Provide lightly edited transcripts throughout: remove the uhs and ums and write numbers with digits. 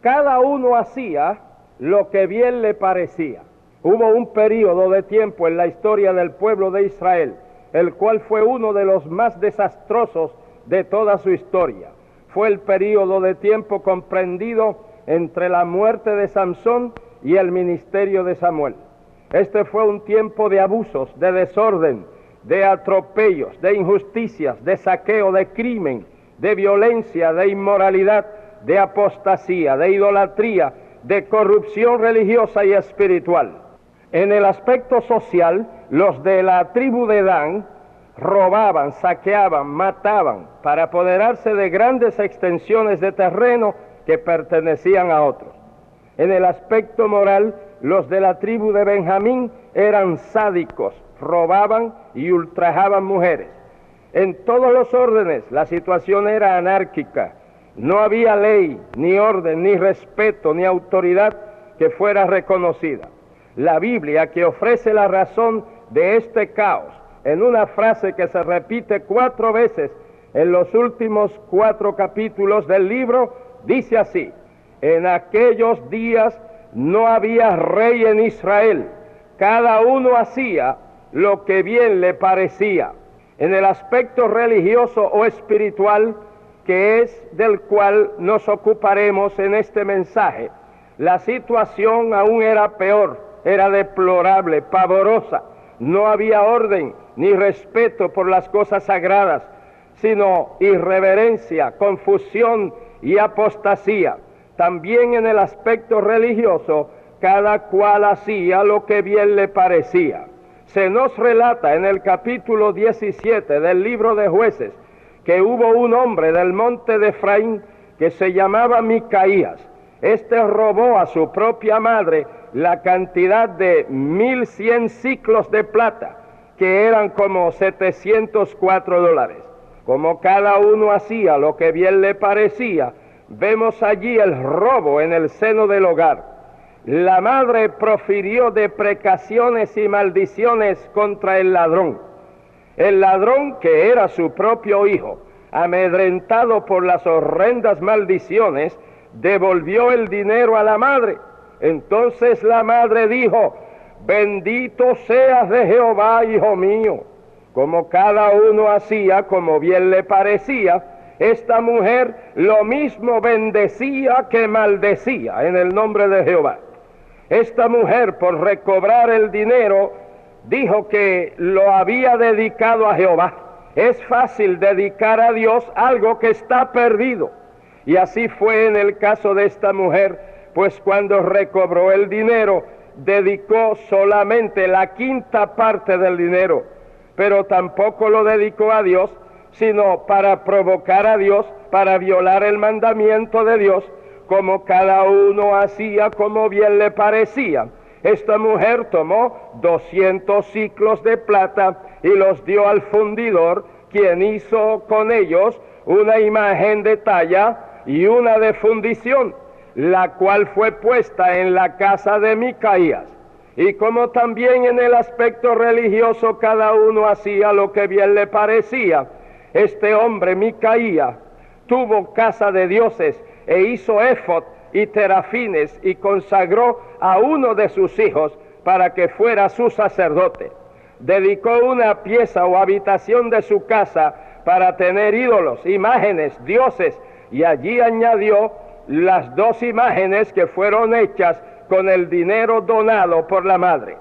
cada uno hacía lo que bien le parecía. Hubo un periodo de tiempo en la historia del pueblo de Israel, el cual fue uno de los más desastrosos de toda su historia. Fue el periodo de tiempo comprendido entre la muerte de Samsón y el ministerio de Samuel. Este fue un tiempo de abusos, de desorden, de atropellos, de injusticias, de saqueo, de crimen, de violencia, de inmoralidad, de apostasía, de idolatría, de corrupción religiosa y espiritual. En el aspecto social, los de la tribu de Dan robaban, saqueaban, mataban para apoderarse de grandes extensiones de terreno que pertenecían a otros. En el aspecto moral, los de la tribu de Benjamín eran sádicos, robaban y ultrajaban mujeres. En todos los órdenes la situación era anárquica. No había ley, ni orden, ni respeto, ni autoridad que fuera reconocida. La Biblia, que ofrece la razón de este caos en una frase que se repite 4 veces en los últimos 4 capítulos del libro, dice así: en aquellos días no había rey en Israel, cada uno hacía lo que bien le parecía. En el aspecto religioso o espiritual, que es del cual nos ocuparemos en este mensaje, la situación aún era peor, era deplorable, pavorosa. No había orden ni respeto por las cosas sagradas, sino irreverencia, confusión y apostasía. También en el aspecto religioso, cada cual hacía lo que bien le parecía. Se nos relata en el capítulo 17 del libro de Jueces que hubo un hombre del monte de Efraín que se llamaba Micaías. Este robó a su propia madre la cantidad de 1,100 siclos de plata, que eran como $704. Como cada uno hacía lo que bien le parecía, vemos allí el robo en el seno del hogar. La madre profirió deprecaciones y maldiciones contra el ladrón. El ladrón, que era su propio hijo, amedrentado por las horrendas maldiciones, devolvió el dinero a la madre. Entonces la madre dijo: bendito seas de Jehová, hijo mío. Como cada uno hacía como bien le parecía, esta mujer lo mismo bendecía que maldecía en el nombre de Jehová. Esta mujer, por recobrar el dinero, dijo que lo había dedicado a Jehová. Es fácil dedicar a Dios algo que está perdido. Y así fue en el caso de esta mujer, pues cuando recobró el dinero, dedicó solamente la 1/5 parte del dinero, pero tampoco lo dedicó a Dios, sino para provocar a Dios, para violar el mandamiento de Dios, como cada uno hacía como bien le parecía. Esta mujer tomó 200 siclos de plata y los dio al fundidor, quien hizo con ellos una imagen de talla y una de fundición, la cual fue puesta en la casa de Micaías. Y como también en el aspecto religioso cada uno hacía lo que bien le parecía, este hombre Micaías tuvo casa de dioses e hizo éfod y terafines y consagró a uno de sus hijos para que fuera su sacerdote. Dedicó una pieza o habitación de su casa para tener ídolos, imágenes, dioses, y allí añadió las 2 imágenes que fueron hechas con el dinero donado por la madre.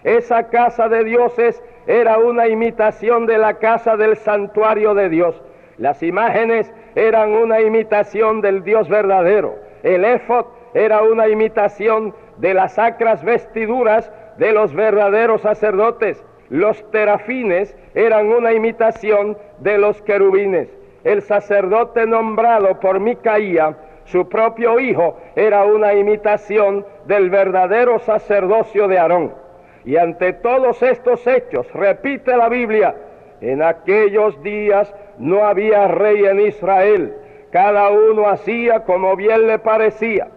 Esa casa de dioses era una imitación de la casa del santuario de Dios. Las imágenes eran una imitación del Dios verdadero. El éfod era una imitación de las sacras vestiduras de los verdaderos sacerdotes. Los terafines eran una imitación de los querubines. El sacerdote nombrado por Micaías, su propio hijo, era una imitación del verdadero sacerdocio de Aarón. Y ante todos estos hechos, repite la Biblia, en aquellos días no había rey en Israel, cada uno hacía como bien le parecía.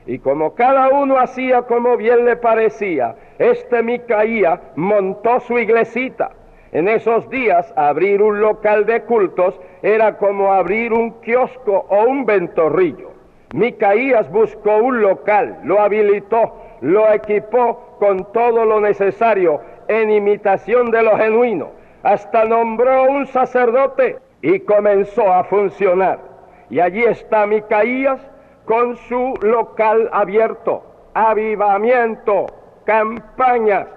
Y como cada uno hacía como bien le parecía, este Micaías montó su iglesita. En esos días, abrir un local de cultos era como abrir un kiosco o un ventorrillo. Micaías buscó un local, lo habilitó, lo equipó con todo lo necesario en imitación de lo genuino. Hasta nombró un sacerdote y comenzó a funcionar. Y allí está Micaías con su local abierto, avivamiento, campañas.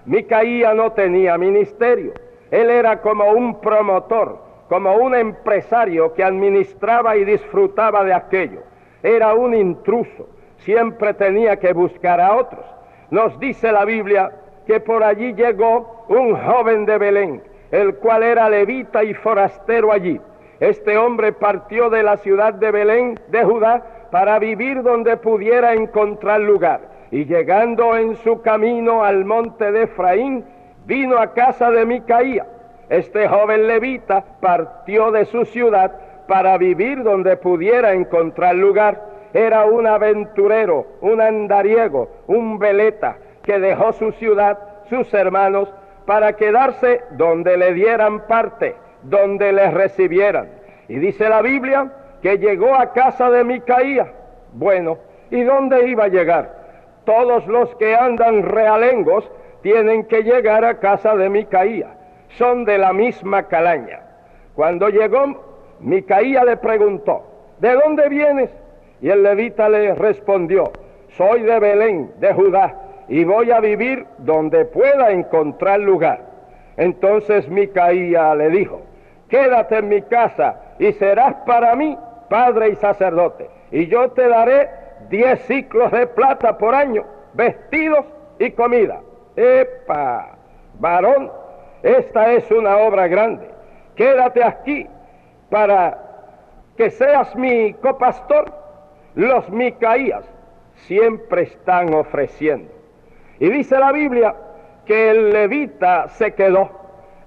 Micaías no tenía ministerio. Él era como un promotor, como un empresario que administraba y disfrutaba de aquello. Era un intruso, siempre tenía que buscar a otros. Nos dice la Biblia que por allí llegó un joven de Belén, el cual era levita y forastero allí. Este hombre partió de la ciudad de Belén, de Judá, para vivir donde pudiera encontrar lugar. Y llegando en su camino al monte de Efraín, vino a casa de Micaías. Este joven levita partió de su ciudad para vivir donde pudiera encontrar lugar. Era un aventurero, un andariego, un veleta, que dejó su ciudad, sus hermanos, para quedarse donde le dieran parte, donde le recibieran. Y dice la Biblia que llegó a casa de Micaías. Bueno, ¿y dónde iba a llegar? Todos los que andan realengos tienen que llegar a casa de Micaías. Son de la misma calaña. Cuando llegó, Micaías le preguntó, ¿de dónde vienes? Y el levita le respondió, soy de Belén, de Judá, y voy a vivir donde pueda encontrar lugar. Entonces Micaías le dijo, quédate en mi casa y serás para mí padre y sacerdote, y yo te daré 10 siclos de plata por año, vestidos y comida. ¡Epa! Varón, esta es una obra grande. Quédate aquí para que seas mi copastor. Los Micaías siempre están ofreciendo. Y dice la Biblia que el levita se quedó.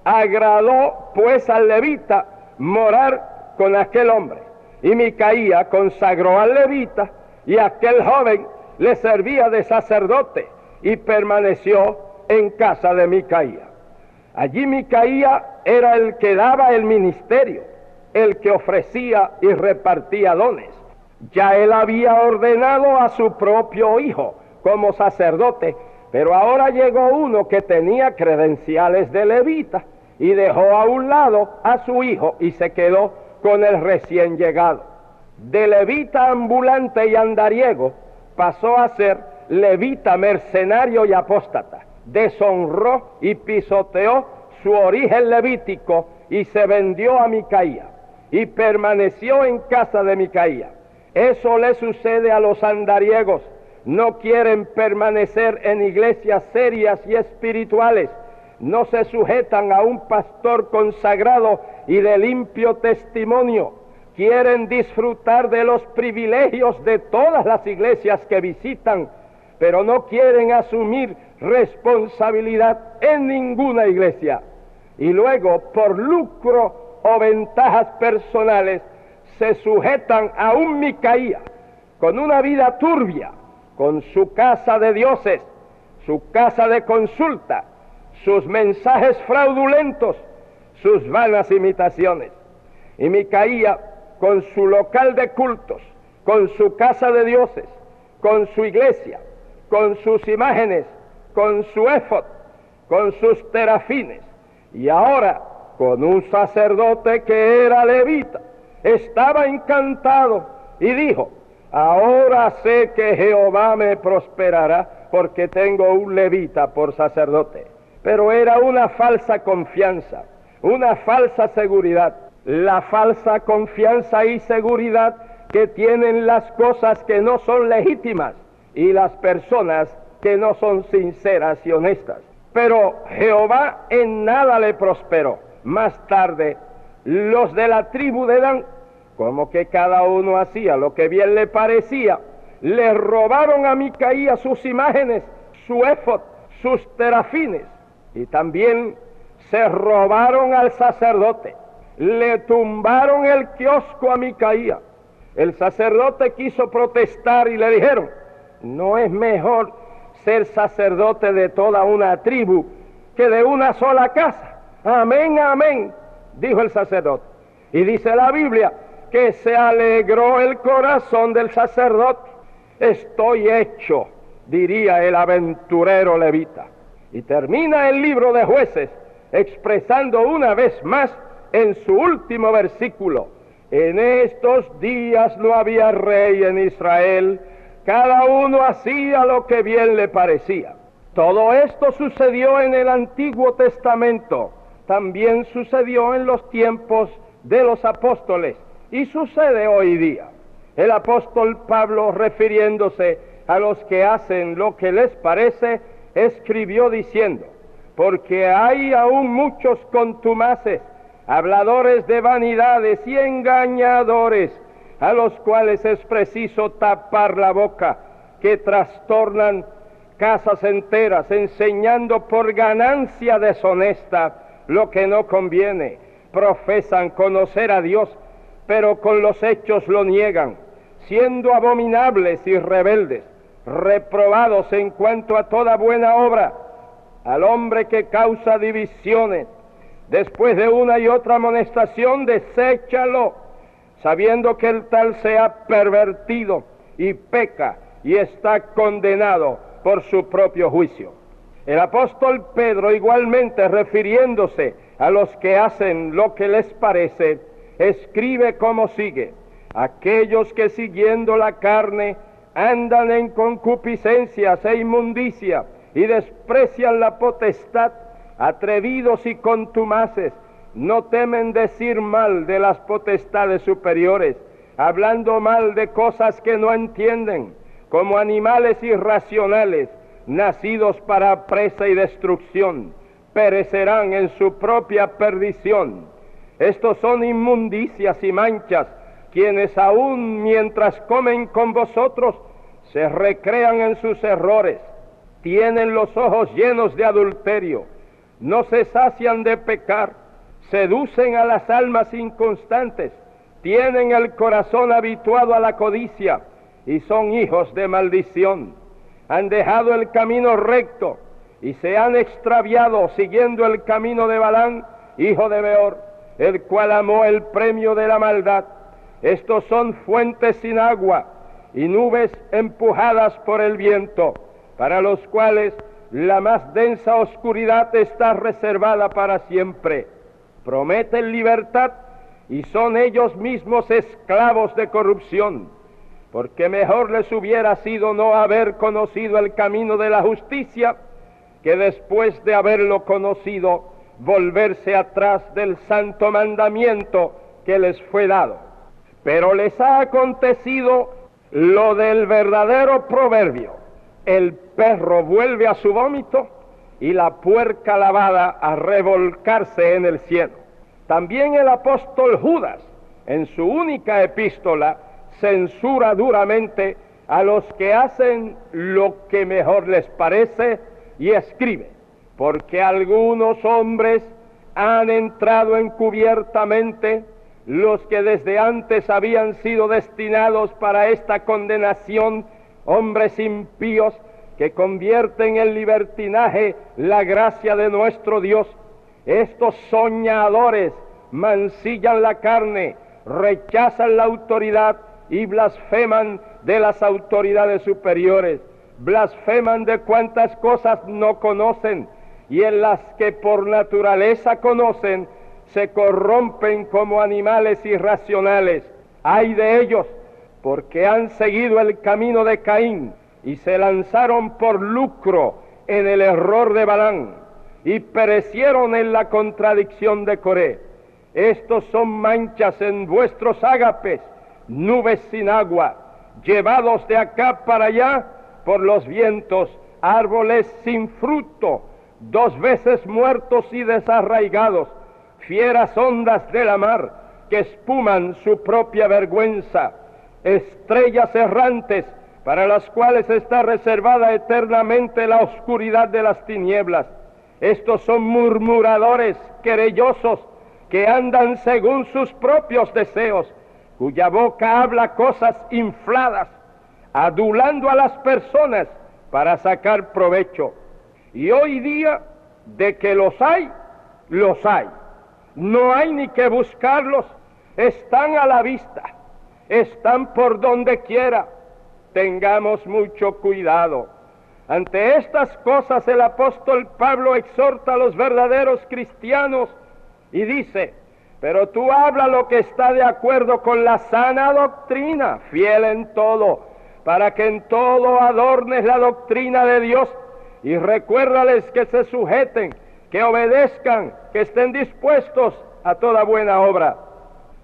Agradó pues al levita morar con aquel hombre. Y Micaías consagró al levita, y aquel joven le servía de sacerdote y permaneció en casa de Micaías. Allí Micaías era el que daba el ministerio, el que ofrecía y repartía dones. Ya él había ordenado a su propio hijo como sacerdote, pero ahora llegó uno que tenía credenciales de levita y dejó a un lado a su hijo y se quedó con el recién llegado. De levita ambulante y andariego pasó a ser levita mercenario y apóstata. Deshonró y pisoteó su origen levítico y se vendió a Micaías y permaneció en casa de Micaías. Eso le sucede a los andariegos. No quieren permanecer en iglesias serias y espirituales. No se sujetan a un pastor consagrado y de limpio testimonio. Quieren disfrutar de los privilegios de todas las iglesias que visitan, pero no quieren asumir responsabilidad en ninguna iglesia. Y luego, por lucro o ventajas personales, se sujetan a un Micaías con una vida turbia, con su casa de dioses, su casa de consulta, sus mensajes fraudulentos, sus vanas imitaciones. Y Micaías, con su local de cultos, con su casa de dioses, con su iglesia, con sus imágenes, con su éfod, con sus terafines, y ahora con un sacerdote que era levita, estaba encantado y dijo, ahora sé que Jehová me prosperará porque tengo un levita por sacerdote. Pero era una falsa confianza, una falsa seguridad. La falsa confianza y seguridad que tienen las cosas que no son legítimas y las personas que no son sinceras y honestas. Pero Jehová en nada le prosperó. Más tarde, los de la tribu de Dan, como que cada uno hacía lo que bien le parecía, le robaron a Micaías sus imágenes, su éfod, sus terafines, y también se robaron al sacerdote. Le tumbaron el kiosco a Micaías. El sacerdote quiso protestar y le dijeron, no es mejor ser sacerdote de toda una tribu que de una sola casa. Amén, amén, dijo el sacerdote. Y dice la Biblia que se alegró el corazón del sacerdote. Estoy hecho, diría el aventurero levita. Y termina el libro de Jueces expresando una vez más en su último versículo: en estos días no había rey en Israel, cada uno hacía lo que bien le parecía. Todo esto sucedió en el Antiguo Testamento, también sucedió en los tiempos de los apóstoles y sucede hoy día. El apóstol Pablo, refiriéndose a los que hacen lo que les parece, escribió diciendo: porque hay aún muchos contumaces, habladores de vanidades y engañadores, a los cuales es preciso tapar la boca, que trastornan casas enteras, enseñando por ganancia deshonesta lo que no conviene. Profesan conocer a Dios, pero con los hechos lo niegan, siendo abominables y rebeldes, reprobados en cuanto a toda buena obra. Al hombre que causa divisiones, después de una y otra amonestación, deséchalo, sabiendo que el tal se ha pervertido y peca y está condenado por su propio juicio. El apóstol Pedro, igualmente refiriéndose a los que hacen lo que les parece, escribe como sigue: aquellos que siguiendo la carne andan en concupiscencias e inmundicia y desprecian la potestad, atrevidos y contumaces, no temen decir mal de las potestades superiores, hablando mal de cosas que no entienden, como animales irracionales, nacidos para presa y destrucción, perecerán en su propia perdición. Estos son inmundicias y manchas, quienes aún mientras comen con vosotros se recrean en sus errores, tienen los ojos llenos de adulterio, no se sacian de pecar, seducen a las almas inconstantes, tienen el corazón habituado a la codicia y son hijos de maldición. Han dejado el camino recto y se han extraviado siguiendo el camino de Balaam, hijo de Beor, el cual amó el premio de la maldad. Estos son fuentes sin agua y nubes empujadas por el viento, para los cuales la más densa oscuridad está reservada para siempre. Prometen libertad y son ellos mismos esclavos de corrupción, porque mejor les hubiera sido no haber conocido el camino de la justicia, que después de haberlo conocido, volverse atrás del santo mandamiento que les fue dado. Pero les ha acontecido lo del verdadero proverbio: el perro vuelve a su vómito y la puerca lavada a revolcarse en el cielo. También el apóstol Judas, en su única epístola, censura duramente a los que hacen lo que mejor les parece y escribe: porque algunos hombres han entrado encubiertamente, los que desde antes habían sido destinados para esta condenación, hombres impíos que convierten en libertinaje la gracia de nuestro Dios. Estos soñadores mancillan la carne, rechazan la autoridad y blasfeman de las autoridades superiores, blasfeman de cuantas cosas no conocen, y en las que por naturaleza conocen, se corrompen como animales irracionales. Ay de ellos, porque han seguido el camino de Caín y se lanzaron por lucro en el error de Balaam y perecieron en la contradicción de Coré. Estos son manchas en vuestros ágapes, nubes sin agua, llevados de acá para allá por los vientos, árboles sin fruto, 2 veces muertos y desarraigados, fieras ondas de la mar que espuman su propia vergüenza, estrellas errantes para las cuales está reservada eternamente la oscuridad de las tinieblas. Estos son murmuradores, querellosos, que andan según sus propios deseos, cuya boca habla cosas infladas, adulando a las personas para sacar provecho. Y hoy día, de que los hay, los hay. No hay ni que buscarlos, están a la vista, están por donde quiera. Tengamos mucho cuidado. Ante estas cosas el apóstol Pablo exhorta a los verdaderos cristianos y dice: pero tú habla lo que está de acuerdo con la sana doctrina, fiel en todo, para que en todo adornes la doctrina de Dios, y recuérdales que se sujeten, que obedezcan, que estén dispuestos a toda buena obra.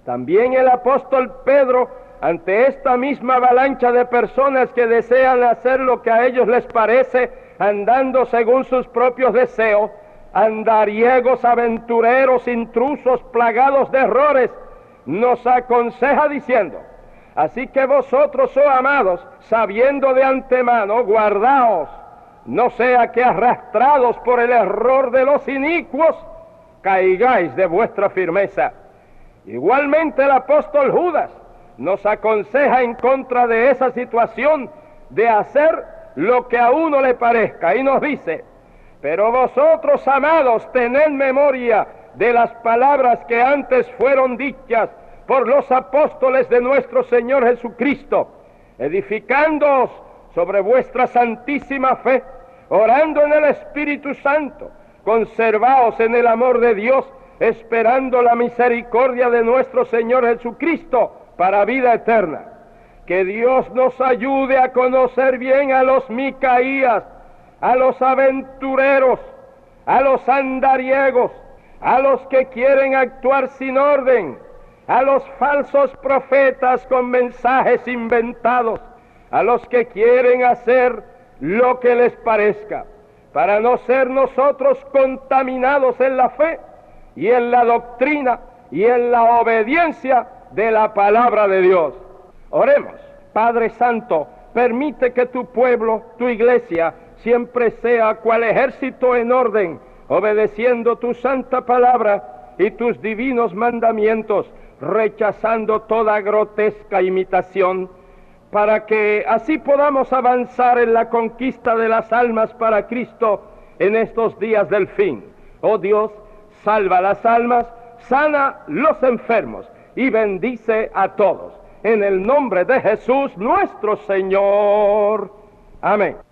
También el apóstol Pedro, ante esta misma avalancha de personas que desean hacer lo que a ellos les parece, andando según sus propios deseos, andariegos, aventureros, intrusos, plagados de errores, nos aconseja diciendo: así que vosotros, oh amados, sabiendo de antemano, guardaos, no sea que arrastrados por el error de los inicuos, caigáis de vuestra firmeza. Igualmente el apóstol Judas nos aconseja en contra de esa situación de hacer lo que a uno le parezca, y nos dice: pero vosotros, amados, tened memoria de las palabras que antes fueron dichas por los apóstoles de nuestro Señor Jesucristo, edificándoos sobre vuestra santísima fe, orando en el Espíritu Santo, conservaos en el amor de Dios, esperando la misericordia de nuestro Señor Jesucristo para vida eterna. Que Dios nos ayude a conocer bien a los Micaías, a los aventureros, a los andariegos, a los que quieren actuar sin orden, a los falsos profetas con mensajes inventados, a los que quieren hacer lo que les parezca, para no ser nosotros contaminados en la fe y en la doctrina y en la obediencia de la palabra de Dios. Oremos. Padre Santo, permite que tu pueblo, tu iglesia, siempre sea cual ejército en orden, obedeciendo tu santa palabra y tus divinos mandamientos, rechazando toda grotesca imitación, para que así podamos avanzar en la conquista de las almas para Cristo en estos días del fin. Oh Dios, salva las almas, sana los enfermos y bendice a todos. En el nombre de Jesús nuestro Señor. Amén.